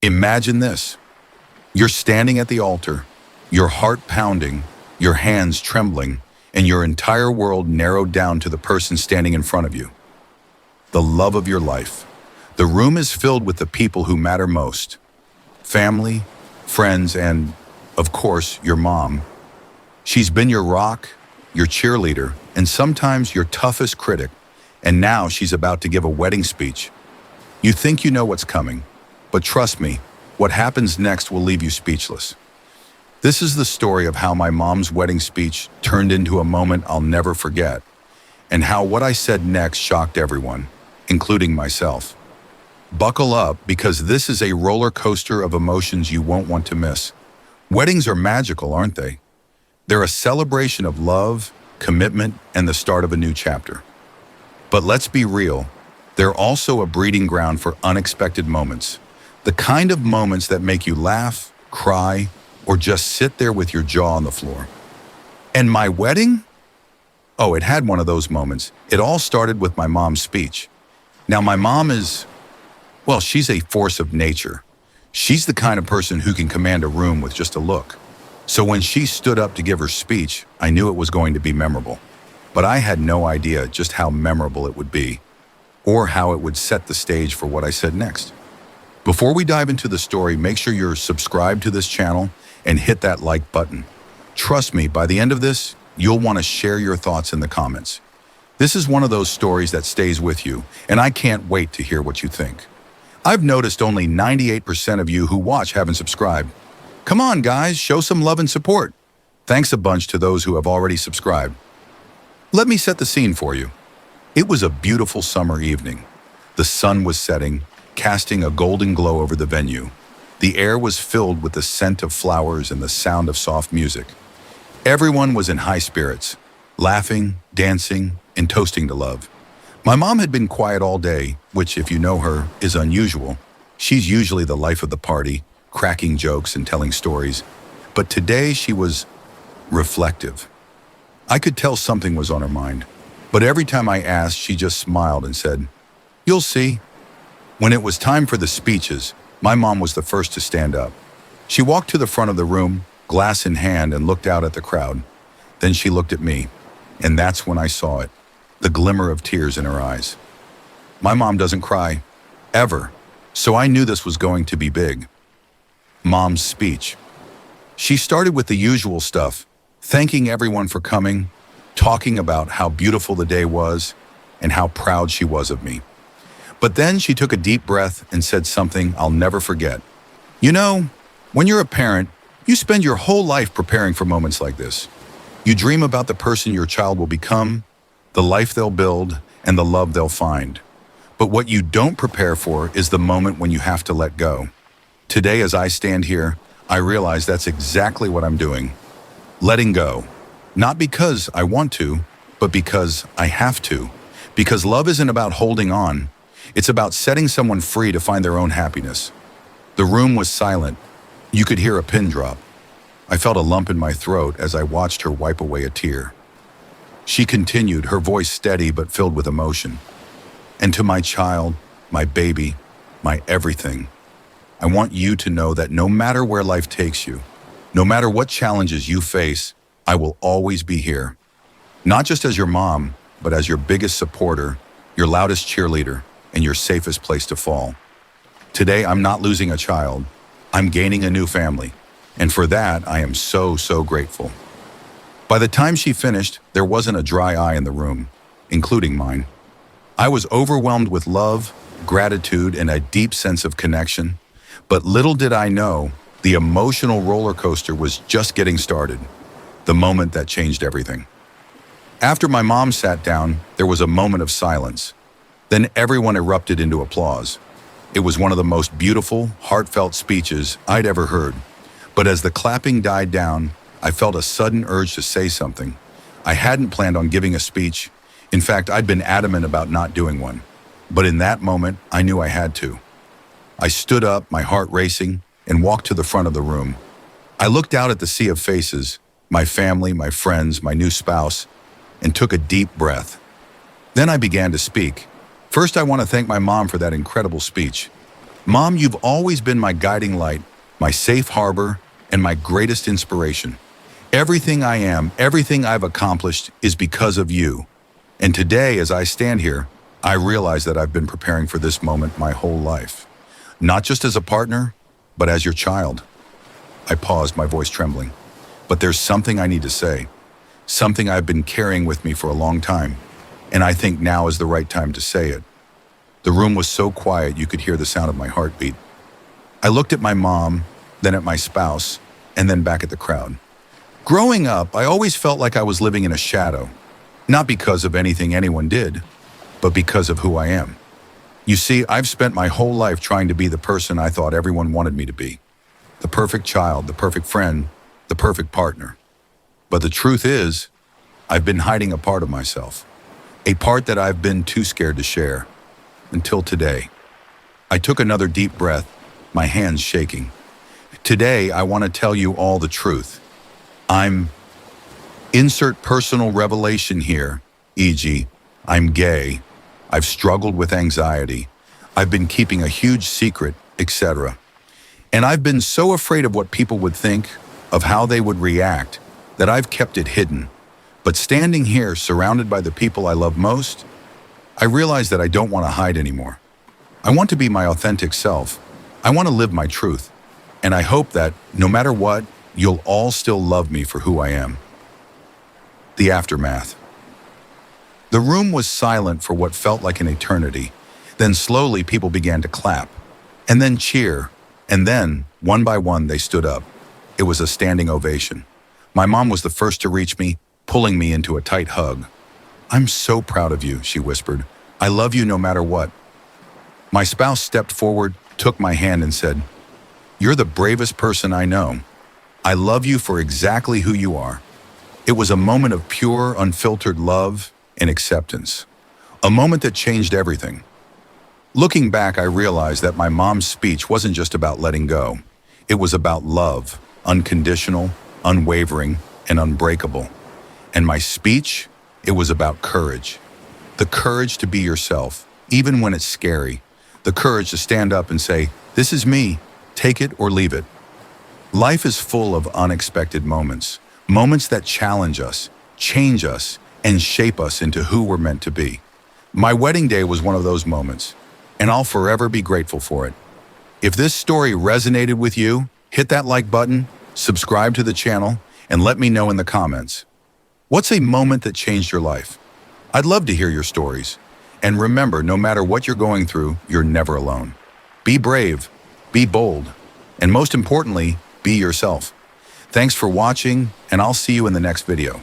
Imagine this. You're standing at the altar, your heart pounding, your hands trembling, and your entire world narrowed down to the person standing in front of you. The love of your life. The room is filled with the people who matter most. Family, friends, and, of course, your mom. She's been your rock, your cheerleader, and sometimes your toughest critic, and now she's about to give a wedding speech. You think you know what's coming, but trust me, what happens next will leave you speechless. This is the story of how my mom's wedding speech turned into a moment I'll never forget, and how what I said next shocked everyone, including myself. Buckle up, because this is a roller coaster of emotions you won't want to miss. Weddings are magical, aren't they? They're a celebration of love, commitment, and the start of a new chapter. But let's be real, they're also a breeding ground for unexpected moments. The kind of moments that make you laugh, cry, or just sit there with your jaw on the floor. And my wedding? Oh, it had one of those moments. It all started with my mom's speech. Now, my mom well, she's a force of nature. She's the kind of person who can command a room with just a look. So when she stood up to give her speech, I knew it was going to be memorable. But I had no idea just how memorable it would be, or how it would set the stage for what I said next. Before we dive into the story, make sure you're subscribed to this channel and hit that like button. Trust me, by the end of this, you'll want to share your thoughts in the comments. This is one of those stories that stays with you, and I can't wait to hear what you think. I've noticed only 98% of you who watch haven't subscribed. Come on, guys, show some love and support. Thanks a bunch to those who have already subscribed. Let me set the scene for you. It was a beautiful summer evening. The sun was setting, casting a golden glow over the venue. The air was filled with the scent of flowers and the sound of soft music. Everyone was in high spirits, laughing, dancing, and toasting to love. My mom had been quiet all day, which, if you know her, is unusual. She's usually the life of the party, cracking jokes and telling stories. But today she was reflective. I could tell something was on her mind. But every time I asked, she just smiled and said, "You'll see." When it was time for the speeches, my mom was the first to stand up. She walked to the front of the room, glass in hand, and looked out at the crowd. Then she looked at me, and that's when I saw it, the glimmer of tears in her eyes. My mom doesn't cry, ever, so I knew this was going to be big. Mom's speech. She started with the usual stuff, thanking everyone for coming, talking about how beautiful the day was, and how proud she was of me. But then she took a deep breath and said something I'll never forget. You know, when you're a parent, you spend your whole life preparing for moments like this. You dream about the person your child will become, the life they'll build, and the love they'll find. But what you don't prepare for is the moment when you have to let go. Today, as I stand here, I realize that's exactly what I'm doing. Letting go. Not because I want to, but because I have to. Because love isn't about holding on. It's about setting someone free to find their own happiness. The room was silent. You could hear a pin drop. I felt a lump in my throat as I watched her wipe away a tear. She continued, her voice steady but filled with emotion. And to my child, my baby, my everything, I want you to know that no matter where life takes you, no matter what challenges you face, I will always be here. Not just as your mom, but as your biggest supporter, your loudest cheerleader, and your safest place to fall. Today, I'm not losing a child. I'm gaining a new family. And for that, I am so, so grateful. By the time she finished, there wasn't a dry eye in the room, including mine. I was overwhelmed with love, gratitude, and a deep sense of connection. But little did I know, the emotional roller coaster was just getting started, the moment that changed everything. After my mom sat down, there was a moment of silence. Then everyone erupted into applause. It was one of the most beautiful, heartfelt speeches I'd ever heard. But as the clapping died down, I felt a sudden urge to say something. I hadn't planned on giving a speech. In fact, I'd been adamant about not doing one. But in that moment, I knew I had to. I stood up, my heart racing, and walked to the front of the room. I looked out at the sea of faces, my family, my friends, my new spouse, and took a deep breath. Then I began to speak. First, I want to thank my mom for that incredible speech. Mom, you've always been my guiding light, my safe harbor, and my greatest inspiration. Everything I am, everything I've accomplished is because of you. And today, as I stand here, I realize that I've been preparing for this moment my whole life. Not just as a partner, but as your child. I paused, my voice trembling. But there's something I need to say. Something I've been carrying with me for a long time. And I think now is the right time to say it. The room was so quiet you could hear the sound of my heartbeat. I looked at my mom, then at my spouse, and then back at the crowd. Growing up, I always felt like I was living in a shadow. Not because of anything anyone did, but because of who I am. You see, I've spent my whole life trying to be the person I thought everyone wanted me to be. The perfect child, the perfect friend, the perfect partner. But the truth is, I've been hiding a part of myself. A part that I've been too scared to share. Until today. I took another deep breath, my hands shaking. Today, I want to tell you all the truth. Insert personal revelation here, e.g., I'm gay, I've struggled with anxiety, I've been keeping a huge secret, etc. And I've been so afraid of what people would think, of how they would react, that I've kept it hidden. But standing here, surrounded by the people I love most, I realize that I don't want to hide anymore. I want to be my authentic self. I want to live my truth. And I hope that, no matter what, you'll all still love me for who I am. The aftermath. The room was silent for what felt like an eternity. Then slowly people began to clap, and then cheer, and then, one by one, they stood up. It was a standing ovation. My mom was the first to reach me, pulling me into a tight hug. I'm so proud of you, she whispered. I love you no matter what. My spouse stepped forward, took my hand and said, You're the bravest person I know. I love you for exactly who you are. It was a moment of pure, unfiltered love and acceptance. A moment that changed everything. Looking back, I realized that my mom's speech wasn't just about letting go. It was about love, unconditional, unwavering, and unbreakable. And my speech, it was about courage. The courage to be yourself, even when it's scary. The courage to stand up and say, This is me, take it or leave it. Life is full of unexpected moments. Moments that challenge us, change us, and shape us into who we're meant to be. My wedding day was one of those moments, and I'll forever be grateful for it. If this story resonated with you, hit that like button, subscribe to the channel, and let me know in the comments. What's a moment that changed your life? I'd love to hear your stories. And remember, no matter what you're going through, you're never alone. Be brave, be bold, and most importantly, be yourself. Thanks for watching, and I'll see you in the next video.